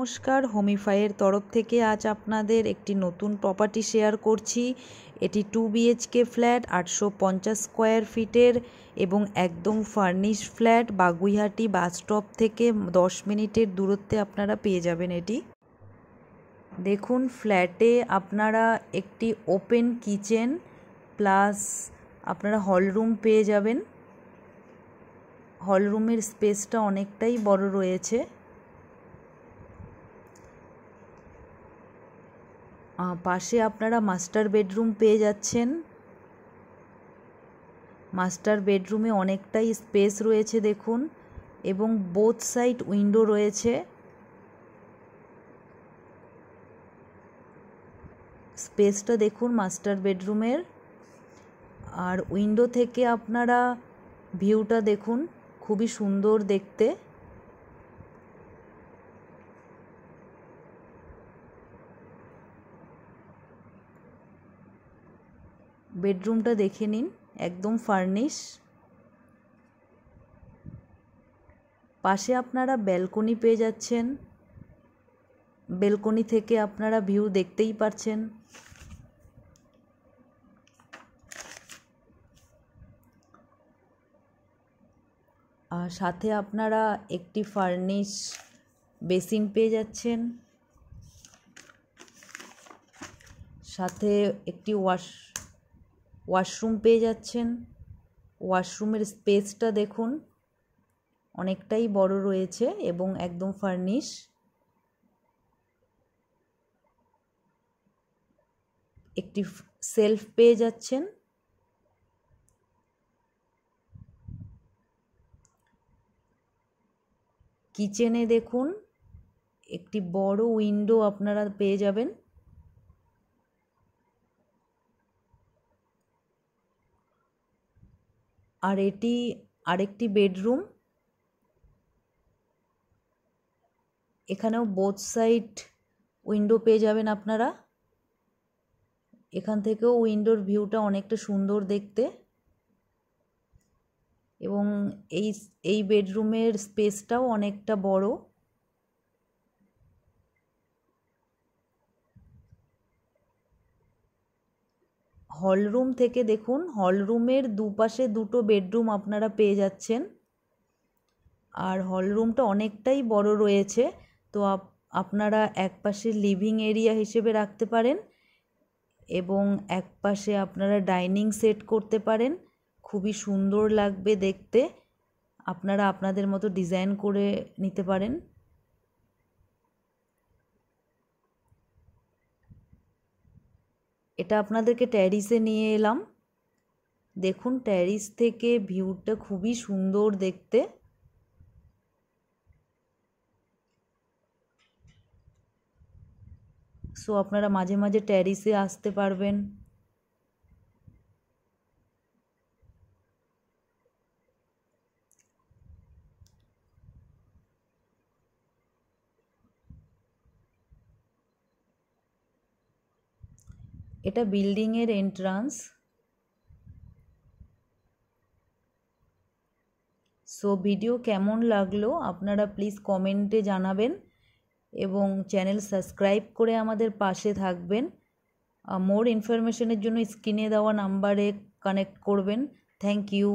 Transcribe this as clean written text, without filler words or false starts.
নমস্কার, হোমিফাইয়ের তরফ থেকে আজ আপনাদের একটি নতুন প্রপার্টি শেয়ার করছি। এটি 2 BHK ফ্ল্যাট, 850 স্কোয়ার ফিটের এবং একদম furnish flat. Baguiati bus stop থেকে 10 মিনিটের দূরত্বে আপনারা পেয়ে যাবেন এটি। দেখুন, ফ্ল্যাটে আপনারা একটি ওপেন কিচেন প্লাস আপনারা হল রুম পেয়ে যাবেন। হল রুমের স্পেসটা অনেকটাই বড় রয়েছে। পাশে আপনারা মাস্টার বেডরুম পেয়ে যাচ্ছেন। মাস্টার বেডরুমে অনেকটাই স্পেস রয়েছে দেখুন, এবং বোথ সাইড উইন্ডো রয়েছে। স্পেসটা দেখুন মাস্টার বেডরুমের। আর উইন্ডো থেকে আপনারা ভিউটা দেখুন, খুবই সুন্দর দেখতে। বেডরুমটা দেখে নিন, একদম ফার্নিশ। পাশে আপনারা ব্যালকনি পেয়ে যাচ্ছেন। ব্যালকনি থেকে আপনারা ভিউ দেখতেই পাচ্ছেন। আর সাথে আপনারা একটি ফার্নিশ বেসিন পেয়ে যাচ্ছেন। সাথে একটি ওয়াশরুম পেয়ে যাচ্ছেন। ওয়াশরুমের স্পেসটা দেখুন, অনেকটাই বড় রয়েছে এবং একদম ফার্নিশ। একটি সেলফ পেয়ে যাচ্ছেন। কিচেনে দেখুন, একটি বড় উইন্ডো আপনারা পেয়ে যাবেন। আর এটি আরেকটি বেডরুম। এখানেও বোথ সাইড উইন্ডো পেয়ে যাবেন আপনারা। এখান থেকেও উইন্ডোর ভিউটা অনেকটা সুন্দর দেখতে, এবং এই বেডরুমের স্পেসটাও অনেকটা বড়। হলরুম থেকে দেখুন, হলরুমের দুপাশে দুটো বেডরুম আপনারা পেয়ে যাচ্ছেন। আর হলরুমটা অনেকটাই বড় রয়েছে, তো আপনারা একপাশে লিভিং এরিয়া হিসেবে রাখতে পারেন এবং একপাশে আপনারা ডাইনিং সেট করতে পারেন। খুবই সুন্দর লাগবে দেখতে। আপনারা আপনাদের মতো ডিজাইন করে নিতে পারেন। এটা আপনাদেরকে ট্যারিসে নিয়ে এলাম। দেখুন, ট্যারিস থেকে ভিউটা খুবই সুন্দর দেখতে। সো আপনারা মাঝে মাঝে ট্যারিসে আসতে পারবেন। এটা বিল্ডিংয়ের এন্ট্রান্স। সো ভিডিও কেমন লাগলো আপনারা প্লিজ কমেন্টে জানাবেন এবং চ্যানেল সাবস্ক্রাইব করে আমাদের পাশে থাকবেন। মোর ইনফরমেশনের জন্য স্ক্রিনে দেওয়া নাম্বারে কানেক্ট করবেন। Thank you.